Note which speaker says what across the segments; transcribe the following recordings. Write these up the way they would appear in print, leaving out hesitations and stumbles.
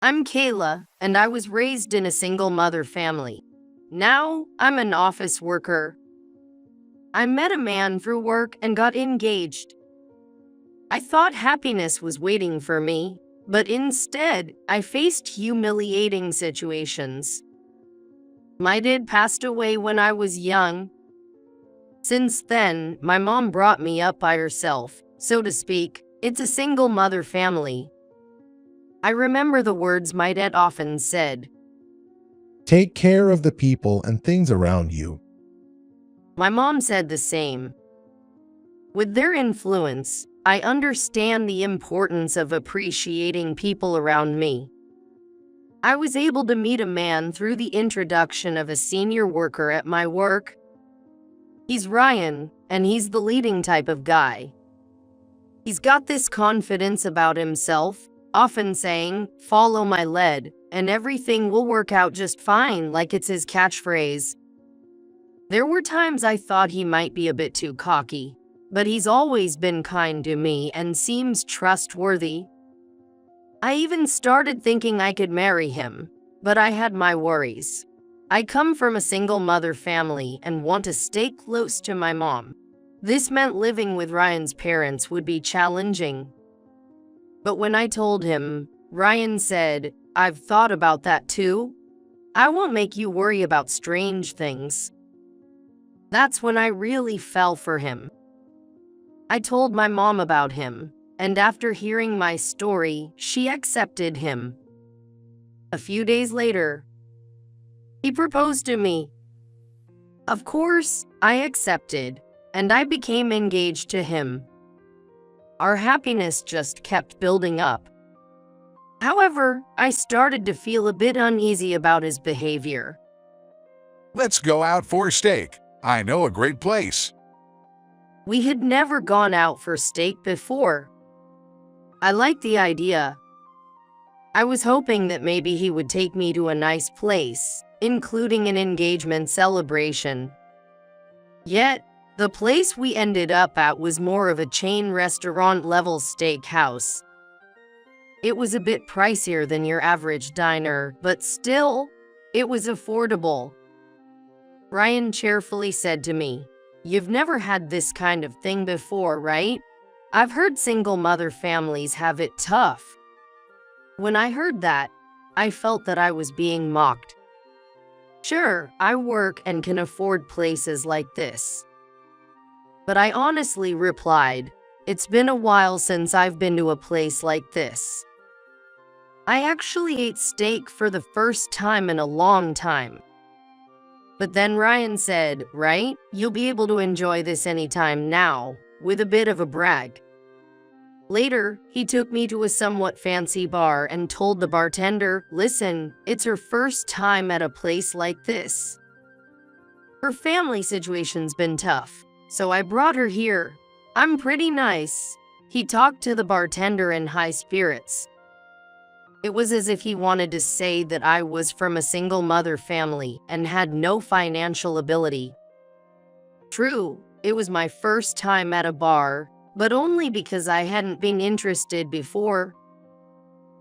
Speaker 1: I'm Kayla, and I was raised in a single mother family. Now, I'm an office worker. I met a man through work and got engaged. I thought happiness was waiting for me, but instead, I faced humiliating situations. My dad passed away when I was young. Since then, my mom brought me up by herself, so to speak. It's a single mother family. I remember the words my dad often said.
Speaker 2: Take care of the people and things around you.
Speaker 1: My mom said the same. With their influence, I understand the importance of appreciating people around me. I was able to meet a man through the introduction of a senior worker at my work. He's Ryan, and he's the leading type of guy. He's got this confidence about himself, often saying, "Follow my lead, and everything will work out just fine," like it's his catchphrase. There were times I thought he might be a bit too cocky, but he's always been kind to me and seems trustworthy. I even started thinking I could marry him, but I had my worries. I come from a single mother family and want to stay close to my mom. This meant living with Ryan's parents would be challenging. But when I told him, Ryan said, "I've thought about that too. I won't make you worry about strange things." That's when I really fell for him. I told my mom about him, and after hearing my story, she accepted him. A few days later, he proposed to me. Of course, I accepted, and I became engaged to him. Our happiness just kept building up. However, I started to feel a bit uneasy about his behavior.
Speaker 3: Let's go out for steak. I know a great place.
Speaker 1: We had never gone out for steak before. I liked the idea. I was hoping that maybe he would take me to a nice place, including an engagement celebration. Yet, the place we ended up at was more of a chain restaurant-level steakhouse. It was a bit pricier than your average diner, but still, it was affordable. Ryan cheerfully said to me, "You've never had this kind of thing before, right? I've heard single mother families have it tough." When I heard that, I felt that I was being mocked. Sure, I work and can afford places like this. But I honestly replied, "It's been a while since I've been to a place like this." I actually ate steak for the first time in a long time. But then Ryan said, "Right, you'll be able to enjoy this anytime now," with a bit of a brag. Later, he took me to a somewhat fancy bar and told the bartender, "Listen, it's her first time at a place like this. Her family situation's been tough, so I brought her here. I'm pretty nice." He talked to the bartender in high spirits. It was as if he wanted to say that I was from a single mother family and had no financial ability. True, it was my first time at a bar, but only because I hadn't been interested before.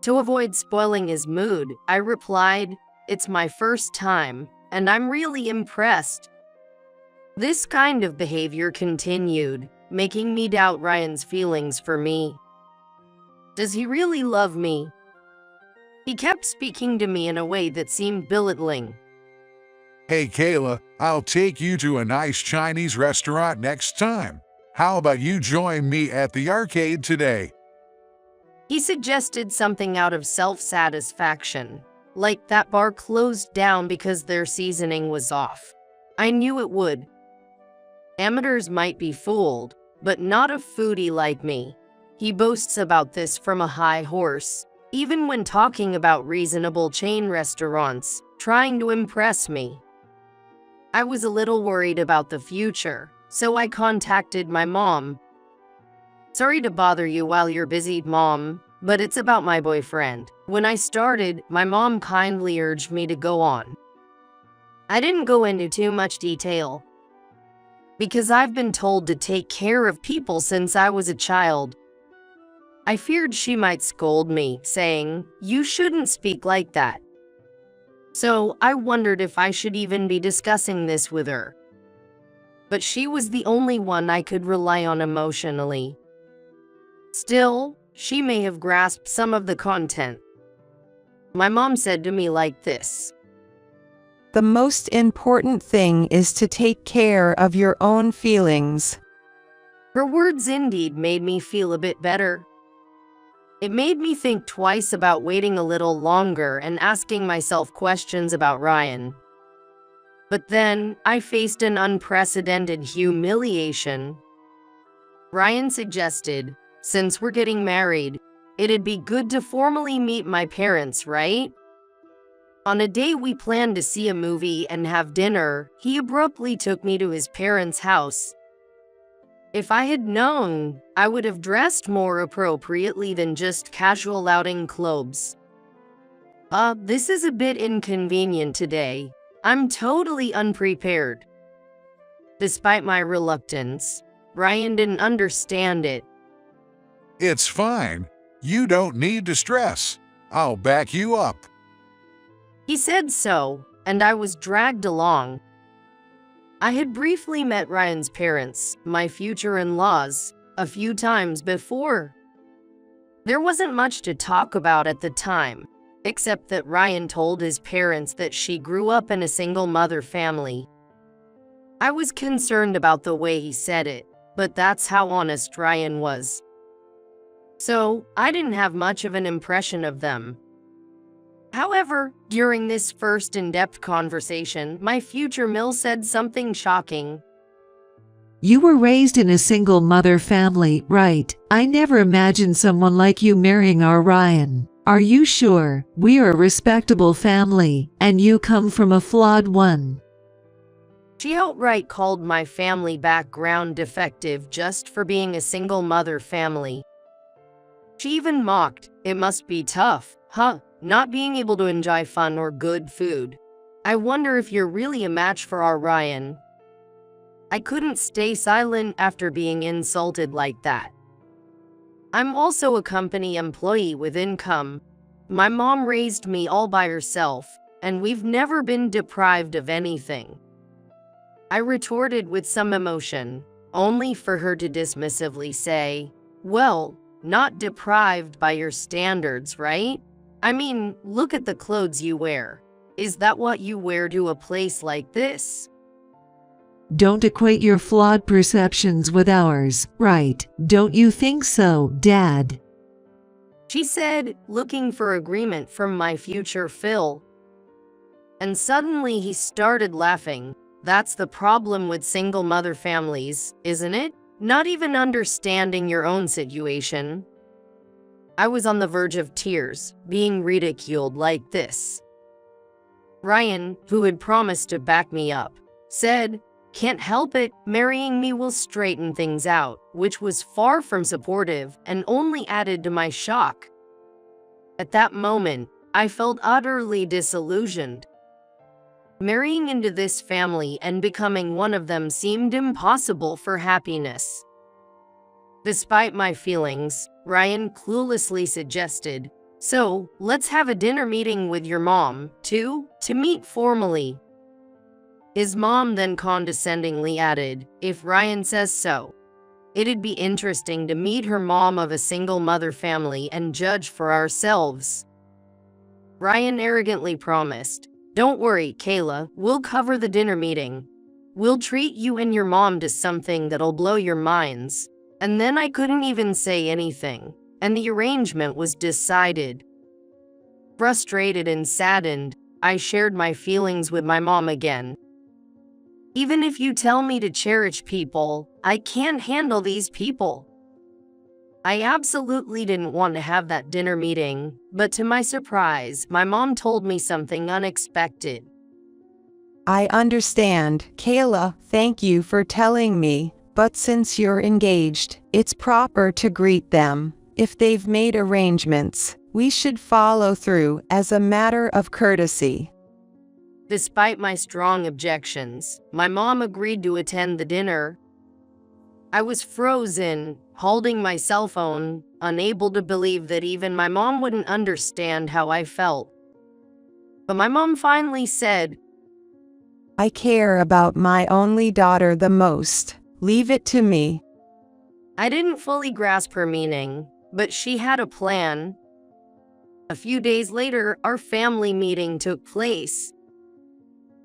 Speaker 1: To avoid spoiling his mood, I replied, "It's my first time, and I'm really impressed." This kind of behavior continued, making me doubt Ryan's feelings for me. Does he really love me? He kept speaking to me in a way that seemed belittling.
Speaker 3: Hey Kayla, I'll take you to a nice Chinese restaurant next time. How about you join me at the arcade today?
Speaker 1: He suggested something out of self-satisfaction, like that bar closed down because their seasoning was off. I knew it would. Amateurs might be fooled, but not a foodie like me. He boasts about this from a high horse, even when talking about reasonable chain restaurants, trying to impress me. I was a little worried about the future, so I contacted my mom. "Sorry to bother you while you're busy, Mom, but it's about my boyfriend." When I started, my mom kindly urged me to go on. I didn't go into too much detail, because I've been told to take care of people since I was a child. I feared she might scold me, saying, "You shouldn't speak like that." So I wondered if I should even be discussing this with her. But she was the only one I could rely on emotionally. Still, she may have grasped some of the content. My mom said to me like this:
Speaker 4: The most important thing is to take care of your own feelings.
Speaker 1: Her words indeed made me feel a bit better. It made me think twice about waiting a little longer and asking myself questions about Ryan. But then, I faced an unprecedented humiliation. Ryan suggested, since we're getting married, it'd be good to formally meet my parents, right? On a day we planned to see a movie and have dinner, he abruptly took me to his parents' house. If I had known, I would have dressed more appropriately than just casual outing clothes. This is a bit inconvenient today. I'm totally unprepared. Despite my reluctance, Ryan didn't understand it.
Speaker 3: It's fine. You don't need to stress. I'll back you up.
Speaker 1: He said so, and I was dragged along. I had briefly met Ryan's parents, my future in-laws, a few times before. There wasn't much to talk about at the time, except that Ryan told his parents that she grew up in a single-mother family. I was concerned about the way he said it, but that's how honest Ryan was. So, I didn't have much of an impression of them. However, during this first in-depth conversation, my future Mill said something shocking.
Speaker 5: You were raised in a single mother family, right? I never imagined someone like you marrying our Ryan. Are you sure? We are a respectable family, and you come from a flawed one.
Speaker 1: She outright called my family background defective just for being a single mother family. She even mocked, "It must be tough, huh? Not being able to enjoy fun or good food. I wonder if you're really a match for our Ryan." I couldn't stay silent after being insulted like that. I'm also a company employee with income. My mom raised me all by herself, and we've never been deprived of anything. I retorted with some emotion, only for her to dismissively say, "Well, not deprived by your standards, right? I mean, look at the clothes you wear. Is that what you wear to a place like this?"
Speaker 5: Don't equate your flawed perceptions with ours, right? Don't you think so, Dad?
Speaker 1: She said, looking for agreement from my future Phil. And suddenly he started laughing. That's the problem with single mother families, isn't it? Not even understanding your own situation. I was on the verge of tears, being ridiculed like this. Ryan, who had promised to back me up, said, "Can't help it, marrying me will straighten things out," which was far from supportive and only added to my shock. At that moment, I felt utterly disillusioned. Marrying into this family and becoming one of them seemed impossible for happiness. Despite my feelings, Ryan cluelessly suggested, "So, let's have a dinner meeting with your mom, too, to meet formally." His mom then condescendingly added, "If Ryan says so. It'd be interesting to meet her mom of a single mother family and judge for ourselves." Ryan arrogantly promised, "Don't worry, Kayla, we'll cover the dinner meeting. We'll treat you and your mom to something that'll blow your minds." And then I couldn't even say anything, and the arrangement was decided. Frustrated and saddened, I shared my feelings with my mom again. "Even if you tell me to cherish people, I can't handle these people." I absolutely didn't want to have that dinner meeting, but to my surprise, my mom told me something unexpected.
Speaker 4: I understand, Kayla, thank you for telling me, but since you're engaged, it's proper to greet them. If they've made arrangements, we should follow through as a matter of courtesy.
Speaker 1: Despite my strong objections, my mom agreed to attend the dinner. I was frozen, holding my cell phone, unable to believe that even my mom wouldn't understand how I felt. But my mom finally said,
Speaker 4: I care about my only daughter the most. Leave it to me.
Speaker 1: I didn't fully grasp her meaning, but she had a plan. A few days later, our family meeting took place.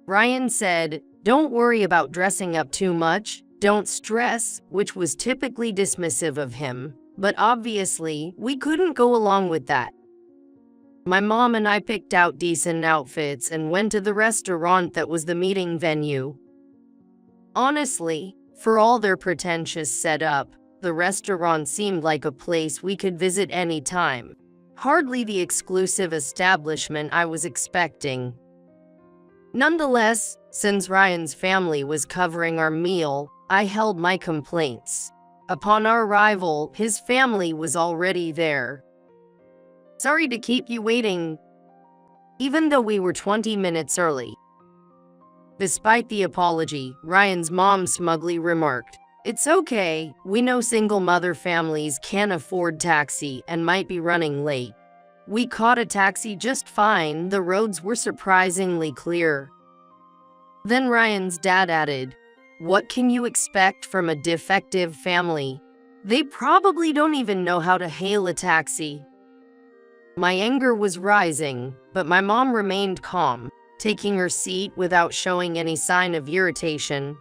Speaker 1: Ryan said, "Don't worry about dressing up too much. Don't stress," which was typically dismissive of him, but obviously, we couldn't go along with that. My mom and I picked out decent outfits and went to the restaurant that was the meeting venue. Honestly, for all their pretentious setup, the restaurant seemed like a place we could visit anytime. Hardly the exclusive establishment I was expecting. Nonetheless, since Ryan's family was covering our meal, I held my complaints. Upon our arrival, his family was already there. "Sorry to keep you waiting," even though we were 20 minutes early. Despite the apology, Ryan's mom smugly remarked, "It's okay, we know single mother families can't afford taxi and might be running late. We caught a taxi just fine, the roads were surprisingly clear." Then Ryan's dad added, "What can you expect from a defective family? They probably don't even know how to hail a taxi." My anger was rising, but my mom remained calm, taking her seat without showing any sign of irritation.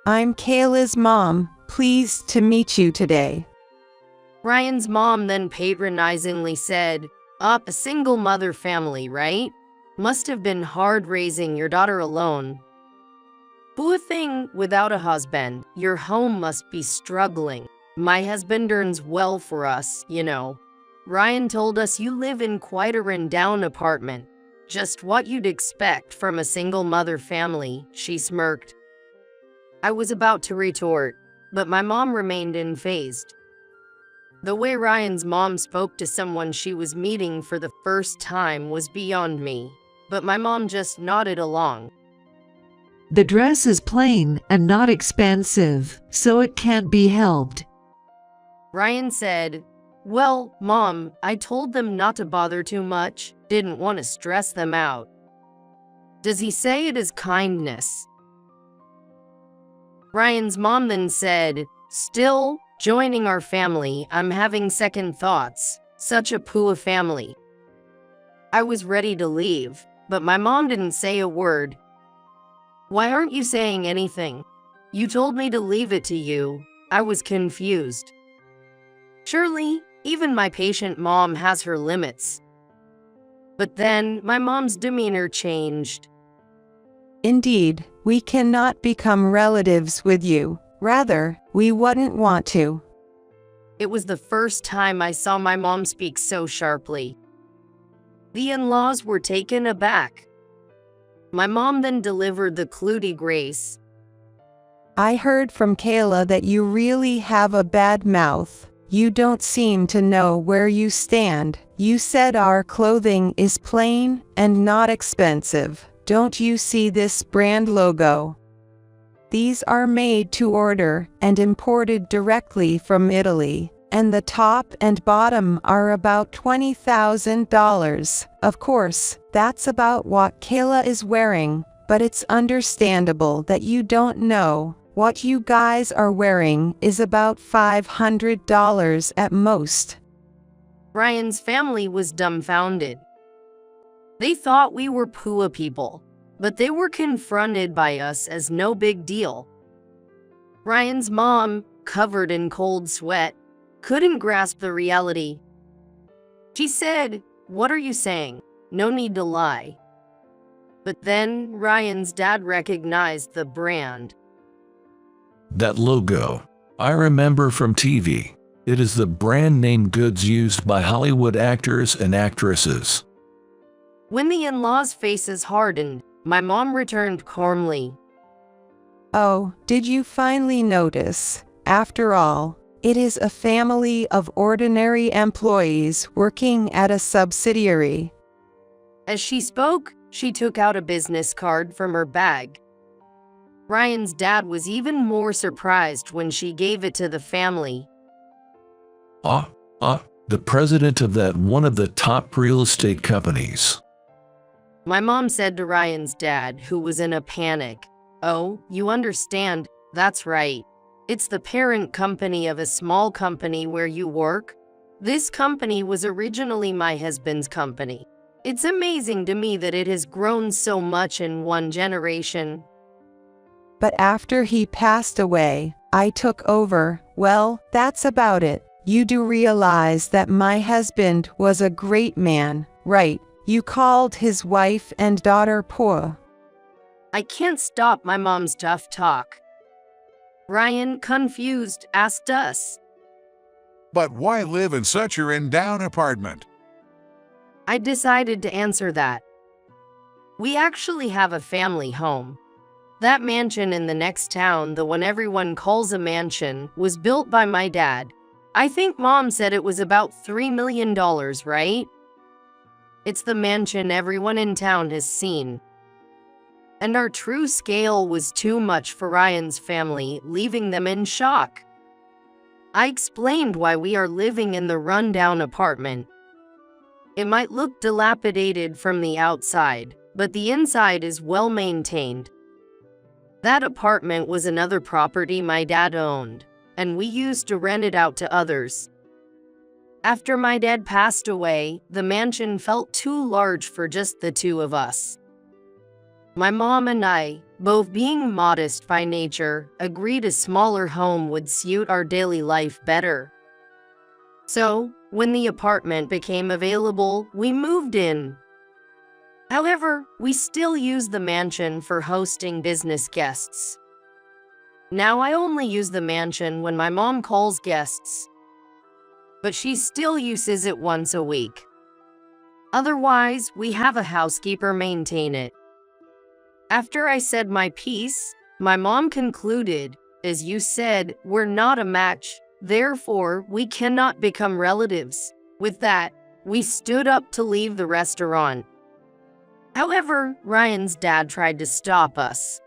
Speaker 4: I'm Kayla's mom. Pleased to meet you today.
Speaker 1: Ryan's mom then patronizingly said, "A single mother family, right? Must have been hard raising your daughter alone. Poor thing, without a husband, your home must be struggling. My husband earns well for us, you know. Ryan told us you live in quite a run-down apartment. Just what you'd expect from a single mother family," she smirked. I was about to retort, but my mom remained unfazed. The way Ryan's mom spoke to someone she was meeting for the first time was beyond me, but my mom just nodded along.
Speaker 5: The dress is plain and not expensive, so it can't be helped.
Speaker 1: Ryan said, "Well, Mom, I told them not to bother too much, didn't want to stress them out." Does he say it is kindness? Ryan's mom then said, "Still, joining our family, I'm having second thoughts. Such a poor family." I was ready to leave, but my mom didn't say a word. "Why aren't you saying anything? You told me to leave it to you." I was confused. Surely, even my patient mom has her limits. But then, my mom's demeanor changed.
Speaker 4: Indeed, we cannot become relatives with you. Rather, we wouldn't want to.
Speaker 1: It was the first time I saw my mom speak so sharply. The in-laws were taken aback. My mom then delivered the coup de grace.
Speaker 4: I heard from Kayla that you really have a bad mouth. You don't seem to know where you stand. You said our clothing is plain and not expensive. Don't you see this brand logo? These are made to order and imported directly from Italy, and the top and bottom are about $20,000. Of course, that's about what Kayla is wearing, but it's understandable that you don't know. What you guys are wearing is about $500 at most.
Speaker 1: Ryan's family was dumbfounded. They thought we were poor people, but they were confronted by us as no big deal. Ryan's mom, covered in cold sweat, couldn't grasp the reality. She said, "What are you saying? No need to lie." But then Ryan's dad recognized the brand.
Speaker 6: That logo. I remember from TV. It is the brand name goods used by Hollywood actors and actresses.
Speaker 1: When the in-laws' faces hardened, my mom returned calmly.
Speaker 4: Oh, did you finally notice? After all, it is a family of ordinary employees working at a subsidiary.
Speaker 1: As she spoke, she took out a business card from her bag. Ryan's dad was even more surprised when she gave it to the family.
Speaker 6: The president of that one of the top real estate companies.
Speaker 1: My mom said to Ryan's dad, who was in a panic, "Oh, you understand, that's right. It's the parent company of a small company where you work. This company was originally my husband's company. It's amazing to me that it has grown so much in one generation."
Speaker 4: But after he passed away, I took over. Well, that's about it. You do realize that my husband was a great man, right? You called his wife and daughter poor.
Speaker 1: I can't stop my mom's tough talk. Ryan, confused, asked us.
Speaker 3: But why live in such a run-down apartment?
Speaker 1: I decided to answer that. We actually have a family home. That mansion in the next town, the one everyone calls a mansion, was built by my dad. I think Mom said it was about $3 million, right? It's the mansion everyone in town has seen. And our true scale was too much for Ryan's family, leaving them in shock. I explained why we are living in the rundown apartment. It might look dilapidated from the outside, but the inside is well maintained. That apartment was another property my dad owned, and we used to rent it out to others. After my dad passed away, the mansion felt too large for just the two of us. My mom and I, both being modest by nature, agreed a smaller home would suit our daily life better. So, when the apartment became available, we moved in. However, we still use the mansion for hosting business guests. Now I only use the mansion when my mom calls guests, but she still uses it once a week. Otherwise, we have a housekeeper maintain it. After I said my piece, my mom concluded, "As you said, we're not a match, therefore we cannot become relatives." With that, we stood up to leave the restaurant. However, Ryan's dad tried to stop us.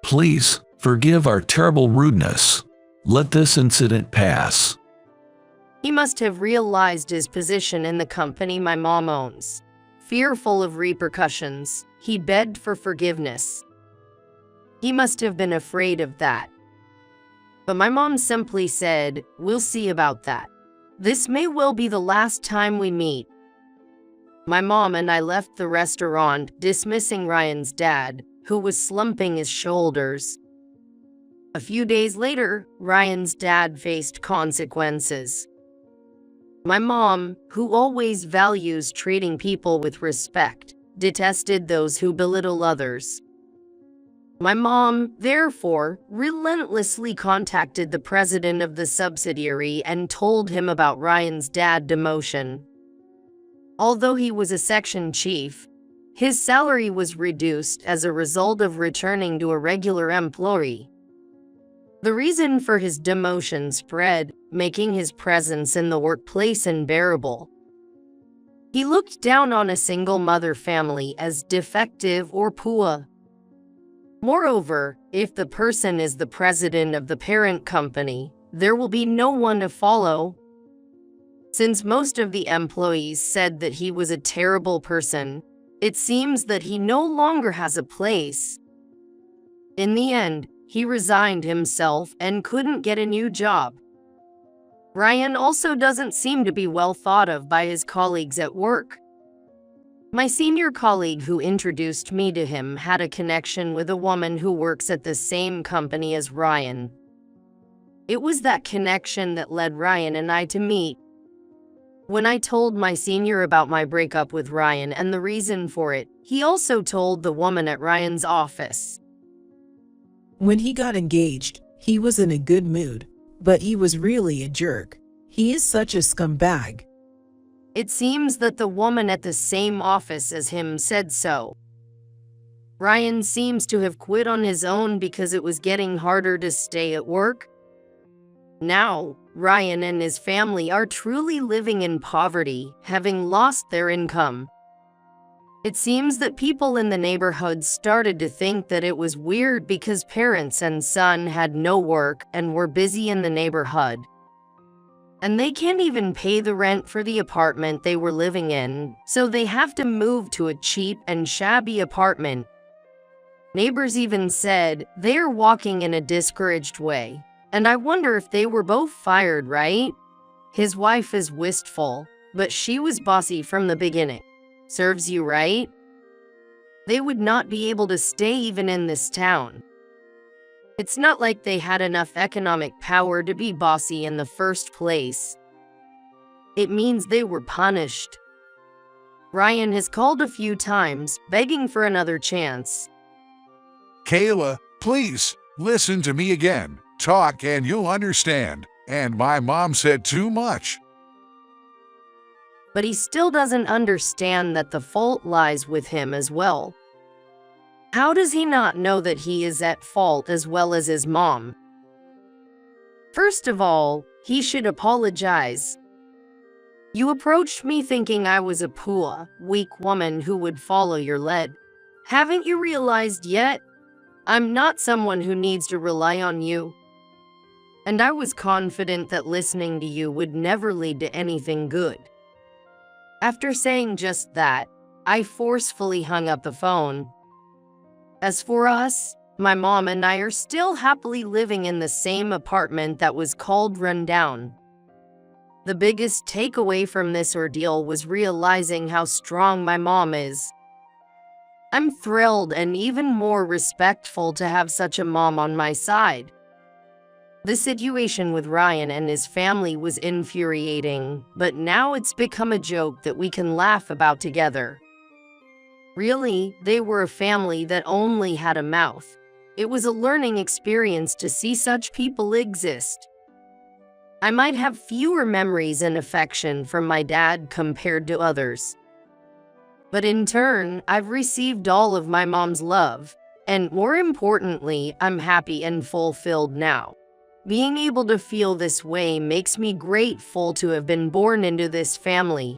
Speaker 6: Please, forgive our terrible rudeness. Let this incident pass.
Speaker 1: He must have realized his position in the company my mom owns. Fearful of repercussions, he begged for forgiveness. He must have been afraid of that. But my mom simply said, "We'll see about that. This may well be the last time we meet." My mom and I left the restaurant, dismissing Ryan's dad, who was slumping his shoulders. A few days later, Ryan's dad faced consequences. My mom, who always values treating people with respect, detested those who belittle others. My mom, therefore, relentlessly contacted the president of the subsidiary and told him about Ryan's dad demotion. Although he was a section chief, his salary was reduced as a result of returning to a regular employee. The reason for his demotion spread, making his presence in the workplace unbearable. He looked down on a single mother family as defective or poor. Moreover, if the person is the president of the parent company, there will be no one to follow. Since most of the employees said that he was a terrible person, it seems that he no longer has a place. In the end, he resigned himself and couldn't get a new job. Ryan also doesn't seem to be well thought of by his colleagues at work. My senior colleague who introduced me to him had a connection with a woman who works at the same company as Ryan. It was that connection that led Ryan and I to meet. When I told my senior about my breakup with Ryan and the reason for it, he also told the woman at Ryan's office.
Speaker 7: When he got engaged, he was in a good mood, but he was really a jerk. He is such a scumbag.
Speaker 1: It seems that the woman at the same office as him said so. Ryan seems to have quit on his own because it was getting harder to stay at work. Now, Ryan and his family are truly living in poverty, having lost their income. It seems that people in the neighborhood started to think that it was weird because parents and son had no work and were busy in the neighborhood. And they can't even pay the rent for the apartment they were living in, so they have to move to a cheap and shabby apartment. Neighbors even said they're walking in a discouraged way, and I wonder if they were both fired, right? His wife is wistful, but she was bossy from the beginning. Serves you right? They would not be able to stay even in this town. It's not like they had enough economic power to be bossy in the first place. It means they were punished. Ryan has called a few times, begging for another chance.
Speaker 3: Kayla, please, listen to me again. Talk and you'll understand. And my mom said too much.
Speaker 1: But he still doesn't understand that the fault lies with him as well. How does he not know that he is at fault as well as his mom? First of all, he should apologize. You approached me thinking I was a poor, weak woman who would follow your lead. Haven't you realized yet? I'm not someone who needs to rely on you. And I was confident that listening to you would never lead to anything good. After saying just that, I forcefully hung up the phone. As for us, my mom and I are still happily living in the same apartment that was called rundown. The biggest takeaway from this ordeal was realizing how strong my mom is. I'm thrilled and even more respectful to have such a mom on my side. The situation with Ryan and his family was infuriating, but now it's become a joke that we can laugh about together. Really, they were a family that only had a mouth. It was a learning experience to see such people exist. I might have fewer memories and affection from my dad compared to others. But in turn, I've received all of my mom's love, and more importantly, I'm happy and fulfilled now. Being able to feel this way makes me grateful to have been born into this family.